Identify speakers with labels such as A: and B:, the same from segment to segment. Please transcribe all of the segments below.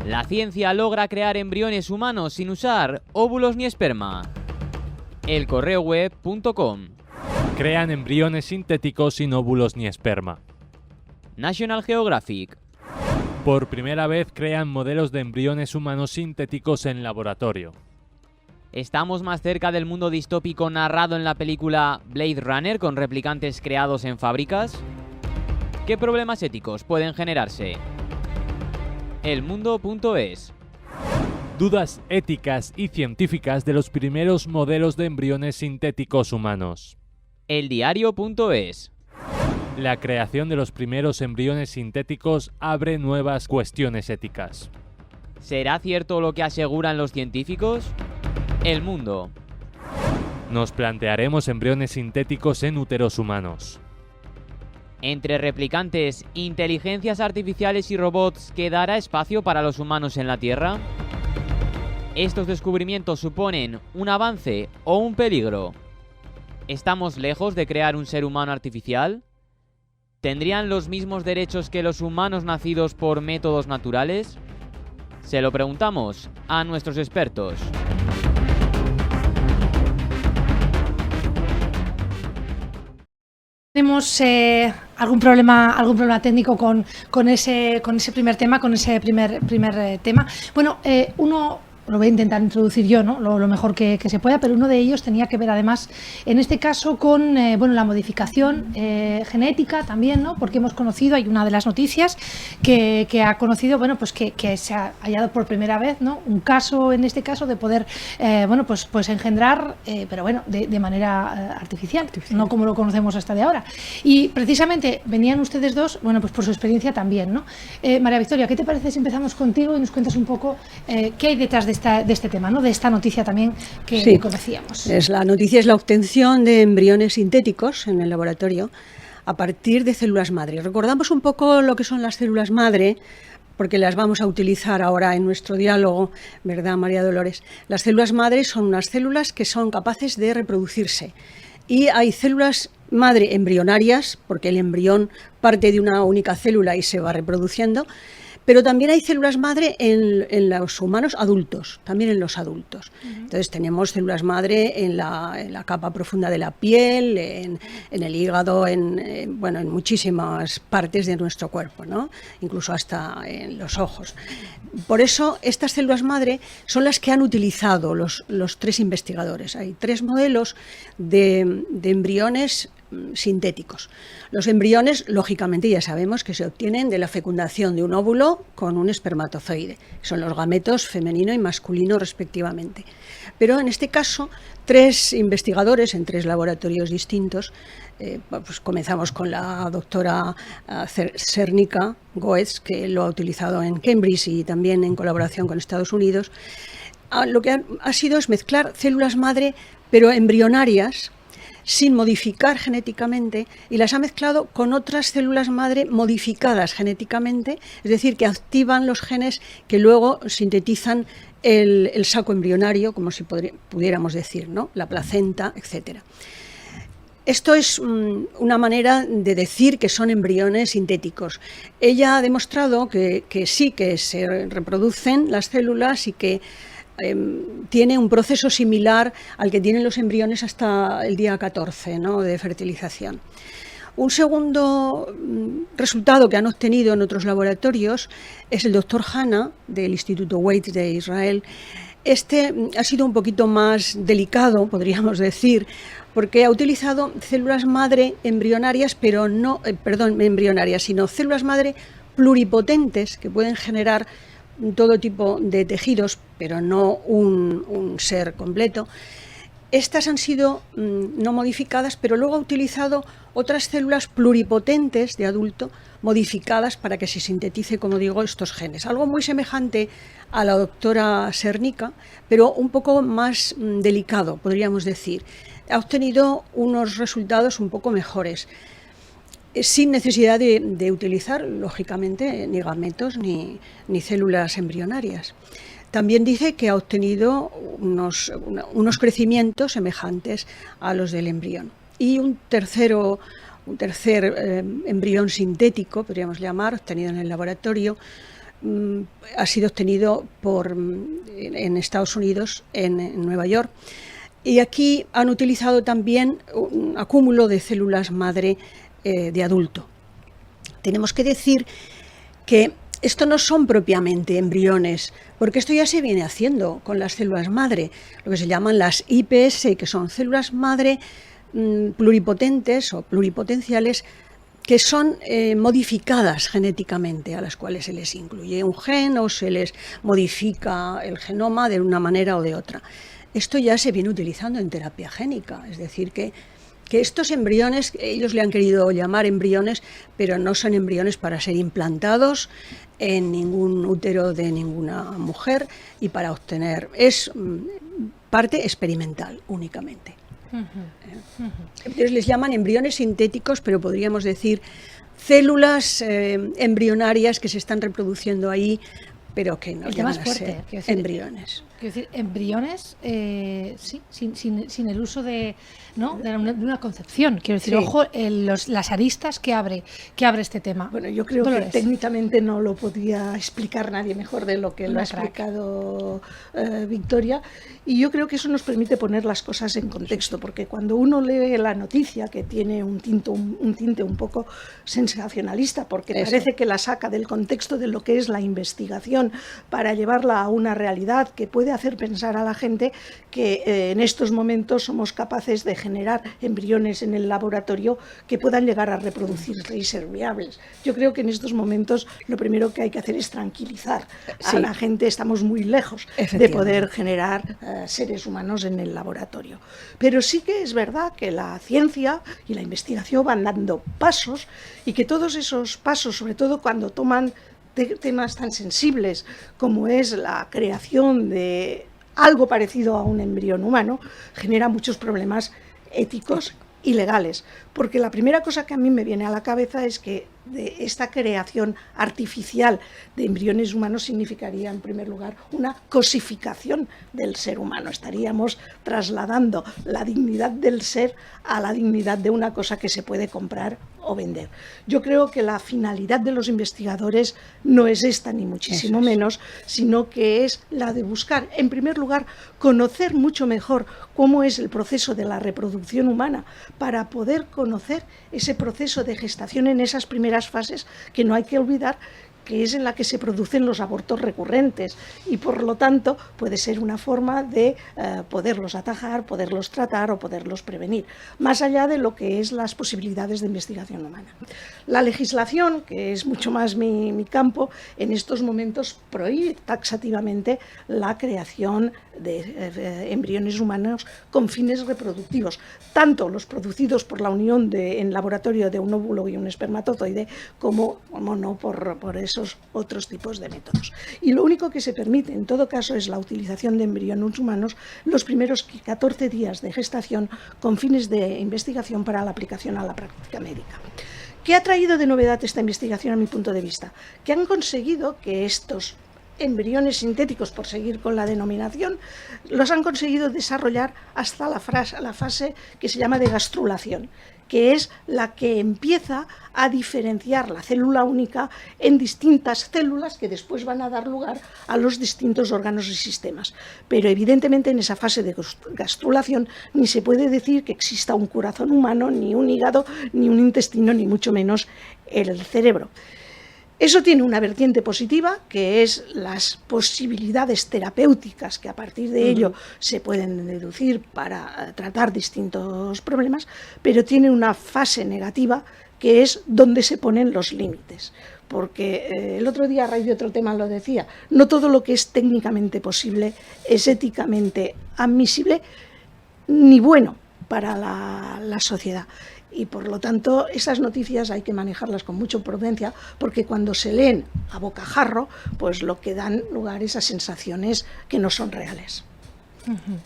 A: La ciencia logra crear embriones humanos sin usar óvulos ni esperma. elcorreoweb.com.
B: Crean embriones sintéticos sin óvulos ni esperma.
A: National Geographic.
B: Por primera vez crean modelos de embriones humanos sintéticos en laboratorio.
A: ¿Estamos más cerca del mundo distópico narrado en la película Blade Runner con replicantes creados en fábricas? ¿Qué problemas éticos pueden generarse? elmundo.es.
B: Dudas éticas y científicas de los primeros modelos de embriones sintéticos humanos.
A: eldiario.es.
B: La creación de los primeros embriones sintéticos abre nuevas cuestiones éticas.
A: ¿Será cierto lo que aseguran los científicos? El Mundo.
B: Nos plantearemos embriones sintéticos en úteros humanos.
A: Entre replicantes, inteligencias artificiales y robots, ¿quedará espacio para los humanos en la Tierra? ¿Estos descubrimientos suponen un avance o un peligro? ¿Estamos lejos de crear un ser humano artificial? ¿Tendrían los mismos derechos que los humanos nacidos por métodos naturales? Se lo preguntamos a nuestros expertos.
C: Tenemos algún problema técnico con ese primer tema, con ese primer tema. Bueno, lo voy a intentar introducir yo, ¿no? Lo mejor que se pueda, pero uno de ellos tenía que ver además, en este caso, con la modificación genética también, ¿no? Porque hemos conocido, hay una de las noticias que ha conocido, pues que se ha hallado por primera vez, ¿no? Un caso, en este caso, de poder, pues engendrar, pero bueno, de manera artificial, no como lo conocemos hasta de ahora. Y precisamente venían ustedes dos, pues por su experiencia también, ¿no? María Victoria, ¿qué te parece si empezamos contigo y nos cuentas un poco qué hay detrás de este tema, ¿no? De esta noticia también que conocíamos?
D: La noticia es la obtención de embriones sintéticos en el laboratorio a partir de células madre. Recordamos un poco lo que son las células madre, porque las vamos a utilizar ahora en nuestro diálogo, ¿verdad, María Dolores? Las células madre son unas células que son capaces de reproducirse. Y hay células madre embrionarias, porque el embrión parte de una única célula y se va reproduciendo, pero también hay células madre en los humanos adultos, también en los adultos. Entonces tenemos células madre en la capa profunda de la piel, en el hígado, en muchísimas partes de nuestro cuerpo, ¿no? Incluso hasta en los ojos. Por eso estas células madre son las que han utilizado los tres investigadores. Hay tres modelos de embriones sintéticos. Los embriones, lógicamente, ya sabemos que se obtienen de la fecundación de un óvulo con un espermatozoide. Son los gametos femenino y masculino, respectivamente. Pero en este caso, tres investigadores en tres laboratorios distintos, pues comenzamos con la doctora Cernica Goetz, que lo ha utilizado en Cambridge y también en colaboración con Estados Unidos. Lo que ha sido es mezclar células madre, pero embrionarias, sin modificar genéticamente, y las ha mezclado con otras células madre modificadas genéticamente, es decir, que activan los genes que luego sintetizan el saco embrionario, como si pudiéramos decir, ¿no? La placenta, etc. Esto es una manera de decir que son embriones sintéticos. Ella ha demostrado que sí, que se reproducen las células y que tiene un proceso similar al que tienen los embriones hasta el día 14, ¿no? De fertilización. Un segundo resultado que han obtenido en otros laboratorios es el doctor Hanna del Instituto Weizmann de Israel. Este ha sido un poquito más delicado, podríamos decir, porque ha utilizado células madre embrionarias, pero no, embrionarias, sino células madre pluripotentes que pueden generar todo tipo de tejidos, pero no un ser completo. Estas han sido no modificadas, pero luego ha utilizado otras células pluripotentes de adulto modificadas para que se sintetice, como digo, estos genes. Algo muy semejante a la doctora Cernica, pero un poco más delicado, podríamos decir. Ha obtenido unos resultados un poco mejores, sin necesidad de utilizar, lógicamente, ni gametos ni células embrionarias. También dice que ha obtenido unos crecimientos semejantes a los del embrión. Y un tercer embrión sintético, podríamos llamar, obtenido en el laboratorio, ha sido obtenido en Estados Unidos, en Nueva York. Y aquí han utilizado también un acúmulo de células madre de adulto. Tenemos que decir que esto no son propiamente embriones, porque esto ya se viene haciendo con las células madre, lo que se llaman las IPS, que son células madre pluripotentes o pluripotenciales, que son modificadas genéticamente, a las cuales se les incluye un gen o se les modifica el genoma de una manera o de otra. Esto ya se viene utilizando en terapia génica, es decir, que estos embriones, ellos le han querido llamar embriones, pero no son embriones para ser implantados en ningún útero de ninguna mujer y para obtener, es parte experimental únicamente. Entonces les llaman embriones sintéticos, pero podríamos decir células embrionarias que se están reproduciendo ahí, pero que no llegan a ser embriones.
C: Quiero decir, embriones, sí, sin el uso de una concepción. Quiero decir, sí. Ojo, las aristas que abre este tema.
E: Bueno, yo creo
C: Dolores.
E: que técnicamente no lo podría explicar nadie mejor de lo que lo ha explicado Victoria, y yo creo que eso nos permite poner las cosas en contexto, porque cuando uno lee la noticia, que tiene un tinte un poco sensacionalista, porque parece que la saca del contexto de lo que es la investigación para llevarla a una realidad que puede hacer pensar a la gente que en estos momentos somos capaces de generar embriones en el laboratorio que puedan llegar a reproducirse y ser viables. Yo creo que en estos momentos lo primero que hay que hacer es tranquilizar a la gente. Estamos muy lejos de poder generar seres humanos en el laboratorio. Pero sí que es verdad que la ciencia y la investigación van dando pasos, y que todos esos pasos, sobre todo cuando toman temas tan sensibles como es la creación de algo parecido a un embrión humano, genera muchos problemas éticos y legales. Porque la primera cosa que a mí me viene a la cabeza es que de esta creación artificial de embriones humanos significaría, en primer lugar, una cosificación del ser humano. Estaríamos trasladando la dignidad del ser a la dignidad de una cosa que se puede comprar o vender. Yo creo que la finalidad de los investigadores no es esta, ni muchísimo menos, sino que es la de buscar, en primer lugar, conocer mucho mejor cómo es el proceso de la reproducción humana, para poder conocer ese proceso de gestación en esas primeras fases, que no hay que olvidar que es en la que se producen los abortos recurrentes, y por lo tanto puede ser una forma de poderlos atajar, poderlos tratar o poderlos prevenir, más allá de lo que es las posibilidades de investigación humana. La legislación, que es mucho más mi campo, en estos momentos prohíbe taxativamente la creación de embriones humanos con fines reproductivos, tanto los producidos por la unión en laboratorio de un óvulo y un espermatozoide, como no por esos otros tipos de métodos. Y lo único que se permite en todo caso es la utilización de embriones humanos los primeros 14 días de gestación con fines de investigación para la aplicación a la práctica médica. ¿Qué ha traído de novedad esta investigación a mi punto de vista? Que han conseguido que estos embriones sintéticos, por seguir con la denominación, los han conseguido desarrollar hasta la fase que se llama de gastrulación, que es la que empieza a diferenciar la célula única en distintas células que después van a dar lugar a los distintos órganos y sistemas. Pero evidentemente en esa fase de gastrulación ni se puede decir que exista un corazón humano, ni un hígado, ni un intestino, ni mucho menos el cerebro. Eso tiene una vertiente positiva, que es las posibilidades terapéuticas que a partir de ello se pueden deducir para tratar distintos problemas, pero tiene una fase negativa, que es donde se ponen los límites. Porque el otro día, a raíz de otro tema, lo decía, no todo lo que es técnicamente posible es éticamente admisible ni bueno para la sociedad. Y por lo tanto esas noticias hay que manejarlas con mucha prudencia, porque cuando se leen a bocajarro, pues lo que dan lugar es a sensaciones que no son reales.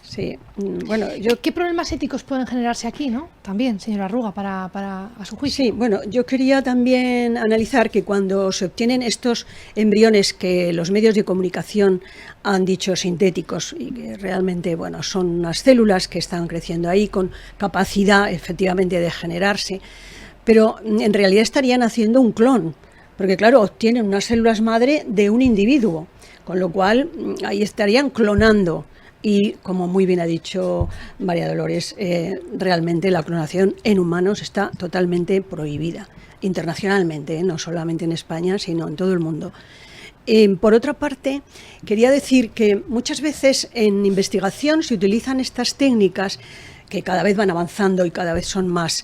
D: Sí, bueno,
C: ¿Qué problemas éticos pueden generarse aquí, no? También, señora Arruga, para a su juicio.
D: Sí, bueno, yo quería también analizar que cuando se obtienen estos embriones que los medios de comunicación han dicho sintéticos, y que realmente, bueno, son unas células que están creciendo ahí con capacidad efectivamente de generarse, pero en realidad estarían haciendo un clon, porque claro, obtienen unas células madre de un individuo, con lo cual ahí estarían clonando. Y como muy bien ha dicho María Dolores, realmente la clonación en humanos está totalmente prohibida, internacionalmente, no solamente en España, sino en todo el mundo. Por otra parte, quería decir que muchas veces en investigación se utilizan estas técnicas que cada vez van avanzando y cada vez son más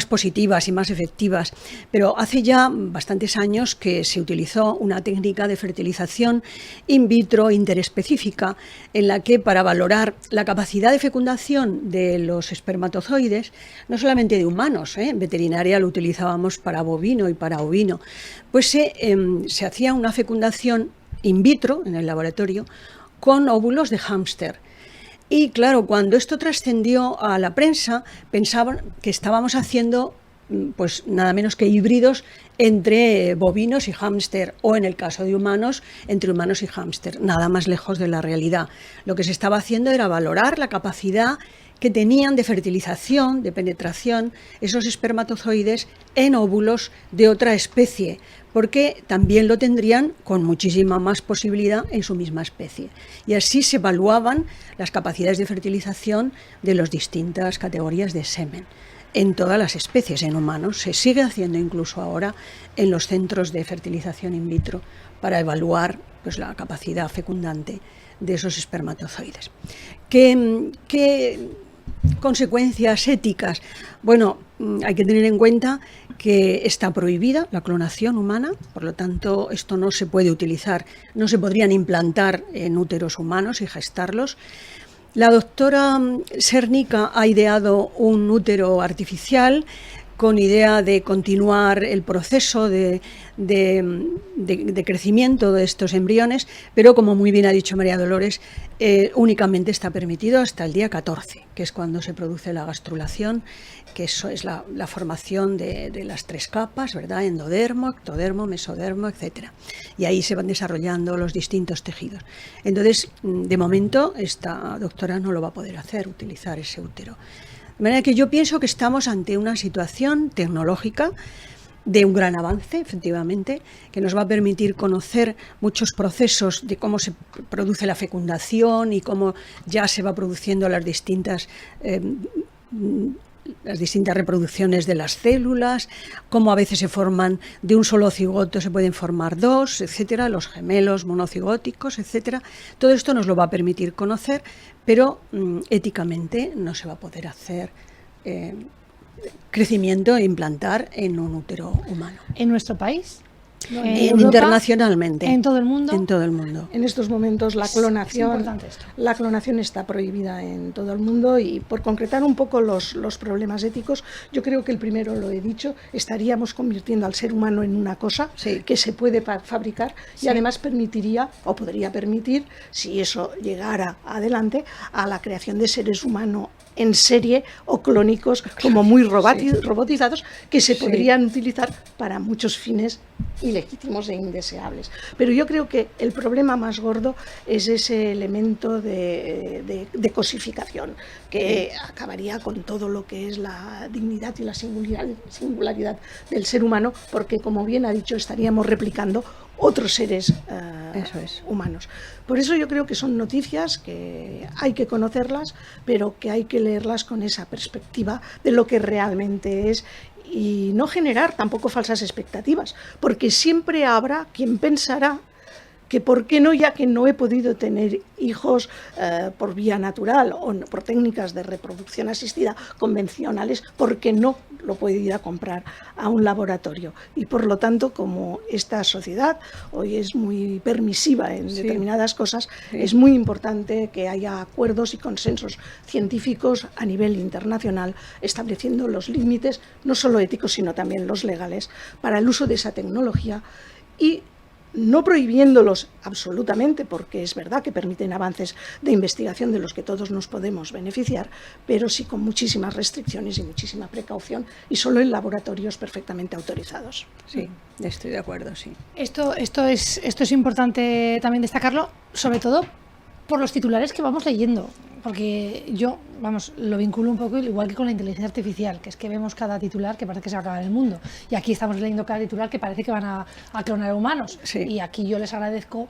D: positivas y más efectivas. Pero hace ya bastantes años que se utilizó una técnica de fertilización in vitro interespecífica en la que, para valorar la capacidad de fecundación de los espermatozoides, no solamente de humanos, en veterinaria lo utilizábamos para bovino y para ovino, pues se hacía una fecundación in vitro en el laboratorio con óvulos de hámster. Y claro, cuando esto trascendió a la prensa, pensaban que estábamos haciendo pues nada menos que híbridos entre bovinos y hámster, o en el caso de humanos, entre humanos y hámster, nada más lejos de la realidad. Lo que se estaba haciendo era valorar la capacidad que tenían de fertilización, de penetración, esos espermatozoides en óvulos de otra especie, porque también lo tendrían con muchísima más posibilidad en su misma especie. Y así se evaluaban las capacidades de fertilización de las distintas categorías de semen en todas las especies. En humanos se sigue haciendo incluso ahora en los centros de fertilización in vitro para evaluar pues, la capacidad fecundante de esos espermatozoides. ¿Qué consecuencias éticas? Bueno, hay que tener en cuenta que está prohibida la clonación humana, por lo tanto esto no se puede utilizar, no se podrían implantar en úteros humanos y gestarlos. La doctora Sernica ha ideado un útero artificial con idea de continuar el proceso de crecimiento de estos embriones, pero como muy bien ha dicho María Dolores, únicamente está permitido hasta el día 14, que es cuando se produce la gastrulación, que eso es la formación de las 3 capas, ¿verdad? Endodermo, ectodermo, mesodermo, etc. Y ahí se van desarrollando los distintos tejidos. Entonces, de momento, esta doctora no lo va a poder hacer, utilizar ese útero. De manera que yo pienso que estamos ante una situación tecnológica de un gran avance, efectivamente, que nos va a permitir conocer muchos procesos de cómo se produce la fecundación y cómo ya se va produciendo las distintas reproducciones de las células, cómo a veces se forman de un solo cigoto, se pueden formar 2, etcétera, los gemelos monocigóticos, etcétera. Todo esto nos lo va a permitir conocer, pero éticamente no se va a poder hacer crecimiento e implantar en un útero humano.
C: ¿En nuestro país?
D: Internacionalmente.
C: ¿En todo el mundo?
D: En todo el mundo.
E: En estos momentos la clonación está prohibida en todo el mundo, y por concretar un poco los problemas éticos, yo creo que el primero, lo he dicho, estaríamos convirtiendo al ser humano en una cosa que se puede fabricar y además permitiría o podría permitir, si eso llegara adelante, a la creación de seres humanos en serie o clónicos, como muy robotizados, que se podrían utilizar para muchos fines ilegítimos e indeseables. Pero yo creo que el problema más gordo es ese elemento de cosificación, que acabaría con todo lo que es la dignidad y la singularidad del ser humano, porque, como bien ha dicho, estaríamos replicando otros seres humanos. Por eso yo creo que son noticias que hay que conocerlas, pero que hay que leerlas con esa perspectiva de lo que realmente es, y no generar tampoco falsas expectativas, porque siempre habrá quien pensará que por qué no, ya que no he podido tener hijos por vía natural o por técnicas de reproducción asistida convencionales, porque no lo puedo ir a comprar a un laboratorio. Y por lo tanto, como esta sociedad hoy es muy permisiva en determinadas cosas, es muy importante que haya acuerdos y consensos científicos a nivel internacional, estableciendo los límites, no solo éticos, sino también los legales, para el uso de esa tecnología, y no prohibiéndolos absolutamente, porque es verdad que permiten avances de investigación de los que todos nos podemos beneficiar, pero sí con muchísimas restricciones y muchísima precaución, y solo en laboratorios perfectamente autorizados.
D: Sí, estoy de acuerdo, sí.
C: Esto es importante también destacarlo, sobre todo por los titulares que vamos leyendo. porque yo, vamos, lo vinculo un poco igual que con la inteligencia artificial, que es que vemos cada titular que parece que se va a acabar el mundo. Y aquí estamos leyendo cada titular que parece que van a clonar humanos.
D: Sí.
C: Y aquí yo les agradezco,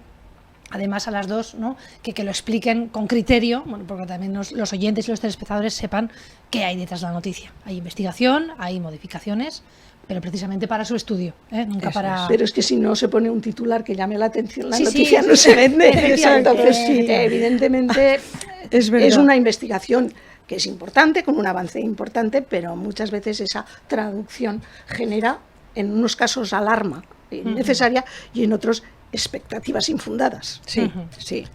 C: además a las dos, ¿no? que lo expliquen con criterio, bueno, porque también los oyentes y los telespectadores sepan qué hay detrás de la noticia. Hay investigación, hay modificaciones, pero precisamente para su estudio, nunca
D: Eso
C: para...
E: Pero es que si no se pone un titular que llame la atención, la
C: Sí,
E: noticia
C: sí,
E: no se vende.
C: efectivamente,
E: Entonces, sí,
C: efectivamente.
E: evidentemente
D: Es verdad.
E: es una investigación que es importante, con un avance importante, pero muchas veces esa traducción genera, en unos casos, alarma innecesaria y en otros expectativas infundadas.
D: Sí, sí.